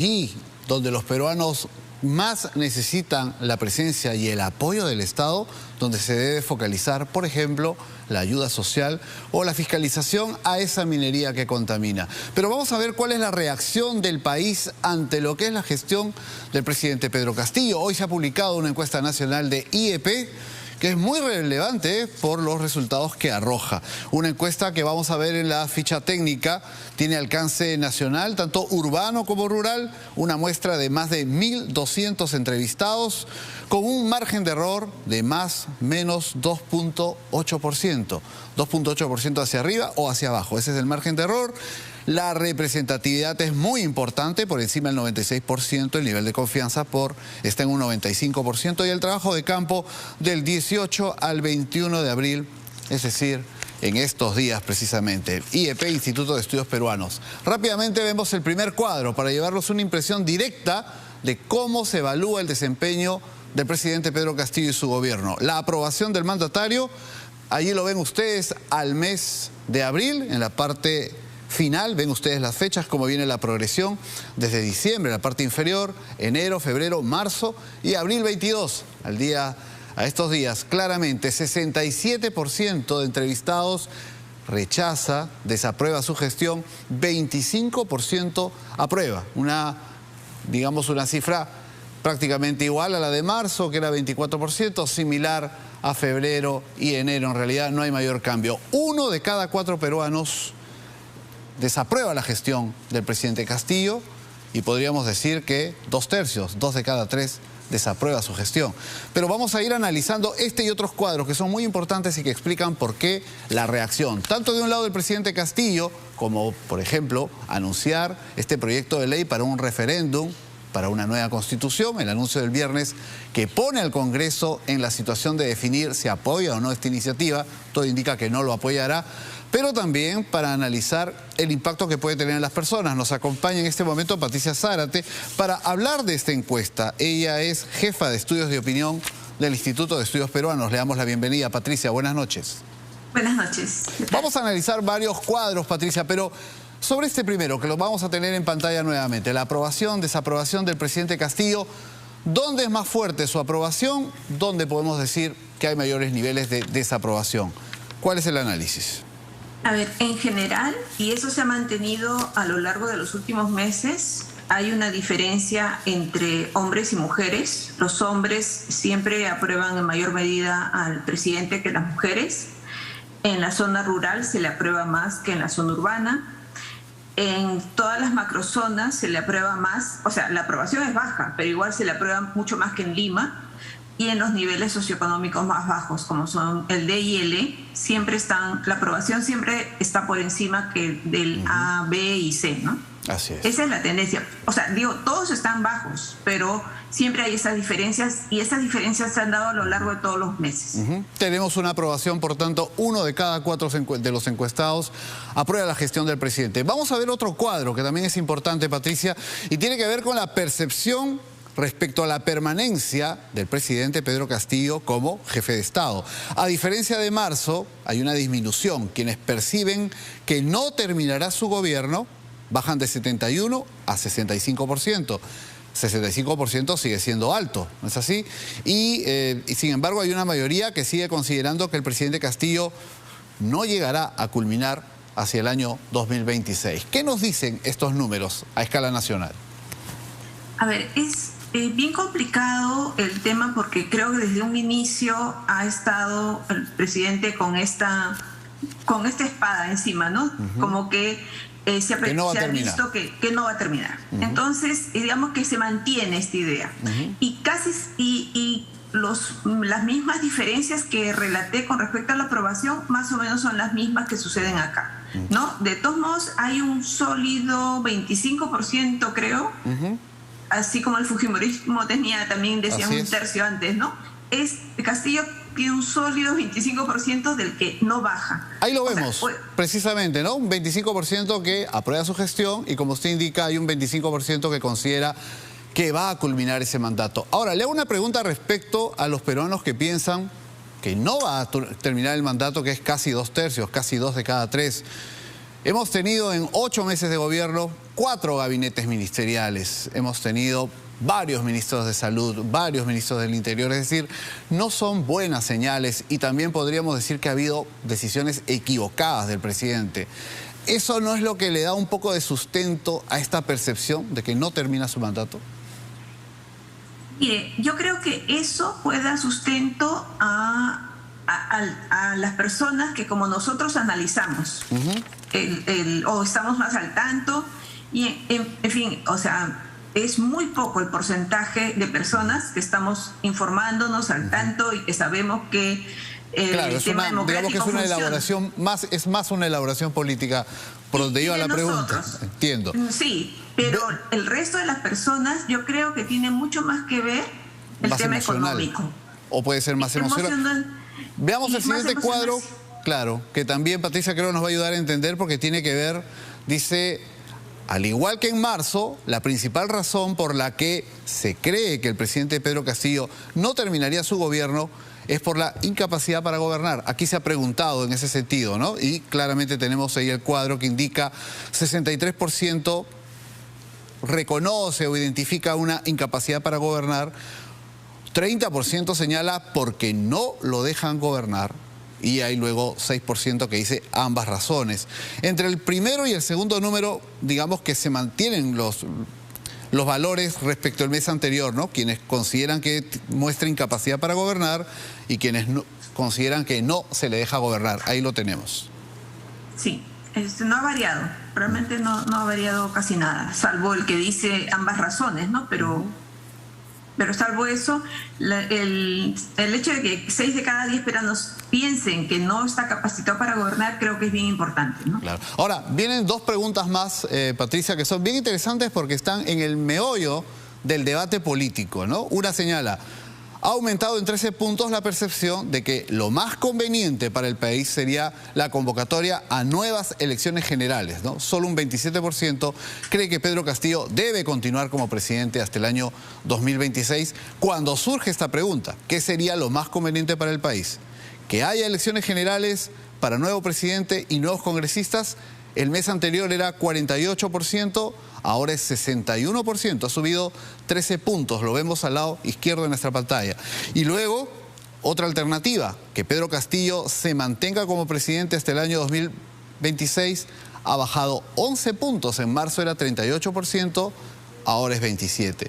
Y donde los peruanos más necesitan la presencia y el apoyo del Estado, donde se debe focalizar, por ejemplo, la ayuda social o la fiscalización a esa minería que contamina. Pero vamos a ver cuál es la reacción del país ante lo que es la gestión del presidente Pedro Castillo. Hoy se ha publicado una encuesta nacional de IEP, que es muy relevante por los resultados que arroja. Una encuesta que vamos a ver en la ficha técnica, tiene alcance nacional, tanto urbano como rural, una muestra de más de 1.200 entrevistados, con un margen de error de más menos 2.8%. 2.8% hacia arriba o hacia abajo, ese es el margen de error. La representatividad es muy importante, por encima del 96%, el nivel de confianza está en un 95%, y el trabajo de campo del 18 al 21 de abril, es decir, en estos días precisamente. IEP, Instituto de Estudios Peruanos. Rápidamente vemos el primer cuadro para llevarnos una impresión directa de cómo se evalúa el desempeño del presidente Pedro Castillo y su gobierno. La aprobación del mandatario, allí lo ven ustedes al mes de abril, en la parte final, ven ustedes las fechas, cómo viene la progresión desde diciembre, la parte inferior, enero, febrero, marzo y abril 22, a estos días, claramente 67% de entrevistados rechaza, desaprueba su gestión, 25% aprueba, una cifra prácticamente igual a la de marzo, que era 24%, similar a febrero y enero. En realidad no hay mayor cambio. 1 de cada 4 peruanos desaprueba la gestión del presidente Castillo, y podríamos decir que 2/3, 2 de cada 3, desaprueba su gestión. Pero vamos a ir analizando este y otros cuadros que son muy importantes y que explican por qué la reacción, tanto de un lado del presidente Castillo, como por ejemplo anunciar este proyecto de ley para un referéndum, para una nueva constitución, el anuncio del viernes que pone al Congreso en la situación de definir si apoya o no esta iniciativa. Todo indica que no lo apoyará, pero también para analizar el impacto que puede tener en las personas. Nos acompaña en este momento Patricia Zárate para hablar de esta encuesta. Ella es jefa de estudios de opinión del Instituto de Estudios Peruanos. Le damos la bienvenida. Patricia, buenas noches. Buenas noches. Vamos a analizar varios cuadros, Patricia, pero sobre este primero, que lo vamos a tener en pantalla nuevamente, la aprobación, desaprobación del presidente Castillo. ¿Dónde es más fuerte su aprobación? ¿Dónde podemos decir que hay mayores niveles de desaprobación? ¿Cuál es el análisis? A ver, en general, y eso se ha mantenido a lo largo de los últimos meses, hay una diferencia entre hombres y mujeres. Los hombres siempre aprueban en mayor medida al presidente que las mujeres. En la zona rural se le aprueba más que en la zona urbana. En todas las macrozonas se le aprueba más, o sea, la aprobación es baja, pero igual se le aprueba mucho más que en Lima. Y en los niveles socioeconómicos más bajos, como son el D y el E, la aprobación siempre está por encima que del A, B y C, ¿no? Así es. Esa es la tendencia. O sea, todos están bajos, pero siempre hay esas diferencias, y esas diferencias se han dado a lo largo de todos los meses. Tenemos una aprobación, por tanto, 1 de cada 4 de los encuestados aprueba la gestión del presidente. Vamos a ver otro cuadro que también es importante, Patricia, y tiene que ver con la percepción respecto a la permanencia del presidente Pedro Castillo como jefe de Estado. A diferencia de marzo, hay una disminución. Quienes perciben que no terminará su gobierno bajan de 71 a 65%. 65% sigue siendo alto, ¿no es así? Y sin embargo hay una mayoría que sigue considerando que el presidente Castillo no llegará a culminar hacia el año 2026. ¿Qué nos dicen estos números a escala nacional? A ver, es bien complicado el tema, porque creo que desde un inicio ha estado el presidente con esta espada encima, ¿no? Como que se ha visto que no va a terminar. Entonces, digamos que se mantiene esta idea. Y las mismas diferencias que relaté con respecto a la aprobación, más o menos son las mismas que suceden acá, ¿no? De todos modos, hay un sólido 25%, creo, así como el fujimorismo también decía un tercio antes, ¿no? Castillo tiene un sólido 25% del que no baja. Ahí lo vemos, precisamente, ¿no? Un 25% que aprueba su gestión, y como usted indica, hay un 25% que considera que va a culminar ese mandato. Ahora, le hago una pregunta respecto a los peruanos que piensan que no va a terminar el mandato, que es casi 2/3, casi 2 de cada 3. Hemos tenido en 8 meses de gobierno 4 gabinetes ministeriales, hemos tenido varios ministros de salud, varios ministros del interior, es decir, no son buenas señales y también podríamos decir que ha habido decisiones equivocadas del presidente. ¿Eso no es lo que le da un poco de sustento a esta percepción de que no termina su mandato? Mire, yo creo que eso puede dar sustento a las personas que como nosotros analizamos o estamos más al tanto y en fin, o sea, es muy poco el porcentaje de personas que estamos informándonos al tanto y que sabemos que claro, el tema democrático digamos que es una funciona. elaboración es más una elaboración política por donde iba la pregunta. Entiendo. Sí, pero el resto de las personas yo creo que tiene mucho más que ver el tema económico. O puede ser más emocional. Veamos el siguiente cuadro, claro, que también Patricia creo nos va a ayudar a entender porque tiene que ver, dice, al igual que en marzo, la principal razón por la que se cree que el presidente Pedro Castillo no terminaría su gobierno es por la incapacidad para gobernar. Aquí se ha preguntado en ese sentido, ¿no? Y claramente tenemos ahí el cuadro que indica 63% reconoce o identifica una incapacidad para gobernar, 30% señala porque no lo dejan gobernar y hay luego 6% que dice ambas razones. Entre el primero y el segundo número, digamos que se mantienen los valores respecto al mes anterior, ¿no? Quienes consideran que muestra incapacidad para gobernar y quienes no, consideran que no se le deja gobernar. Ahí lo tenemos. Sí, no ha variado. Realmente no ha variado casi nada, salvo el que dice ambas razones, ¿no? Pero salvo eso, el hecho de que 6 de cada 10 peruanos piensen que no está capacitado para gobernar, creo que es bien importante, ¿no? Claro. Ahora, vienen 2 preguntas más, Patricia, que son bien interesantes porque están en el meollo del debate político, ¿no? Una señala, ha aumentado en 13 puntos la percepción de que lo más conveniente para el país sería la convocatoria a nuevas elecciones generales, ¿no? Solo un 27% cree que Pedro Castillo debe continuar como presidente hasta el año 2026. Cuando surge esta pregunta, ¿qué sería lo más conveniente para el país? ¿Que haya elecciones generales para nuevo presidente y nuevos congresistas? El mes anterior era 48%, ahora es 61%, ha subido 13 puntos, lo vemos al lado izquierdo de nuestra pantalla. Y luego, otra alternativa, que Pedro Castillo se mantenga como presidente hasta el año 2026, ha bajado 11 puntos, en marzo era 38%, ahora es 27%.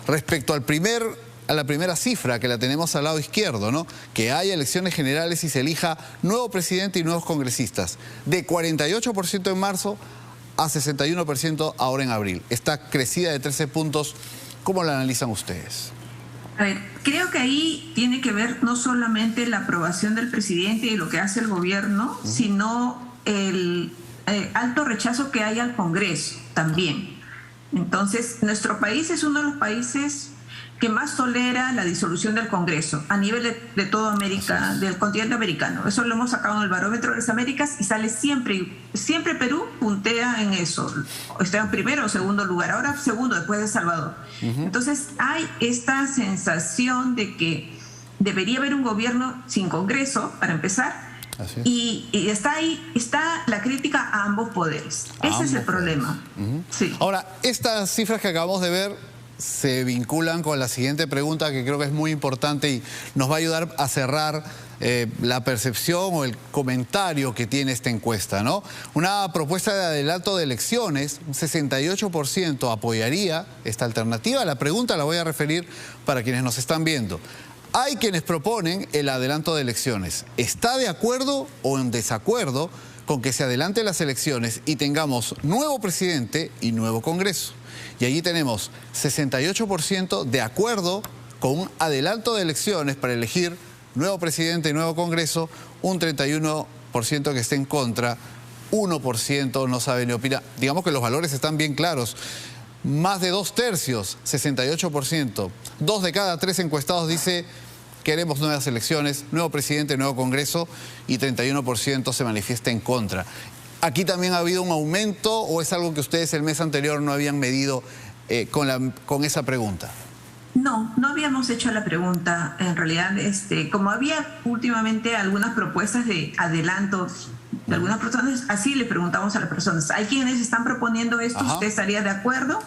Respecto a la primera cifra que la tenemos al lado izquierdo, ¿no? Que haya elecciones generales y se elija nuevo presidente y nuevos congresistas. De 48% en marzo a 61% ahora en abril. Esta crecida de 13 puntos, ¿cómo la analizan ustedes? A ver, creo que ahí tiene que ver no solamente la aprobación del presidente y lo que hace el gobierno, sino el alto rechazo que hay al Congreso también. Entonces, nuestro país es uno de los países que más tolera la disolución del Congreso a nivel de toda América, del continente americano. Eso lo hemos sacado en el barómetro de las Américas y sale siempre Perú puntea en eso. Está en primero o segundo lugar, ahora segundo después de Salvador. Entonces hay esta sensación de que debería haber un gobierno sin Congreso, para empezar, y está ahí, está la crítica a ambos poderes. Ese es el problema. Sí. Ahora, estas cifras que acabamos de ver se vinculan con la siguiente pregunta que creo que es muy importante y nos va a ayudar a cerrar la percepción o el comentario que tiene esta encuesta, ¿no? Una propuesta de adelanto de elecciones, un 68% apoyaría esta alternativa. La pregunta la voy a referir para quienes nos están viendo. Hay quienes proponen el adelanto de elecciones. ¿Está de acuerdo o en desacuerdo con que se adelante las elecciones y tengamos nuevo presidente y nuevo Congreso? Y allí tenemos 68% de acuerdo con un adelanto de elecciones para elegir nuevo presidente y nuevo Congreso, un 31% que está en contra, 1% no sabe ni opina. Digamos que los valores están bien claros. Más de 2/3, 68%. 2 de cada 3 encuestados dice queremos nuevas elecciones, nuevo presidente, nuevo Congreso y 31% se manifiesta en contra. ¿Aquí también ha habido un aumento o es algo que ustedes el mes anterior no habían medido con esa pregunta? No habíamos hecho la pregunta. En realidad, como había últimamente algunas propuestas de adelantos de algunas personas, así le preguntamos a las personas. Hay quienes están proponiendo esto, ¿usted estaría de acuerdo?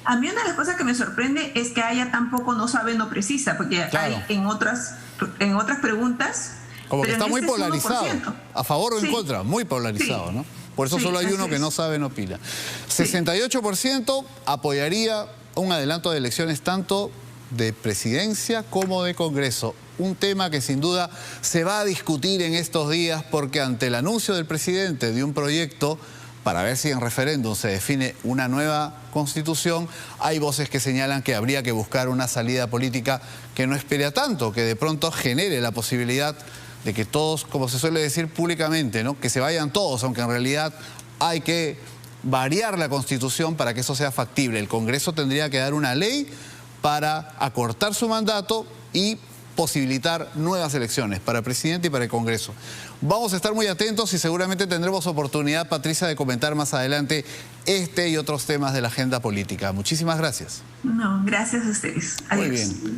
A mí una de las cosas que me sorprende es que haya tan poco no sabe, no precisa, porque hay en otras preguntas... Como que está muy polarizado, 1%. a favor o en contra, muy polarizado, ¿no? Por eso solo hay uno que no sabe, no opina. 68% apoyaría un adelanto de elecciones tanto de presidencia como de Congreso. Un tema que sin duda se va a discutir en estos días porque ante el anuncio del presidente de un proyecto para ver si en referéndum se define una nueva constitución, hay voces que señalan que habría que buscar una salida política que no espere a tanto, que de pronto genere la posibilidad de que todos, como se suele decir públicamente, ¿no?, que se vayan todos, aunque en realidad hay que variar la Constitución para que eso sea factible. El Congreso tendría que dar una ley para acortar su mandato y posibilitar nuevas elecciones para presidente y para el Congreso. Vamos a estar muy atentos y seguramente tendremos oportunidad, Patricia, de comentar más adelante este y otros temas de la agenda política. Muchísimas gracias. No, gracias a ustedes. Adiós. Muy bien.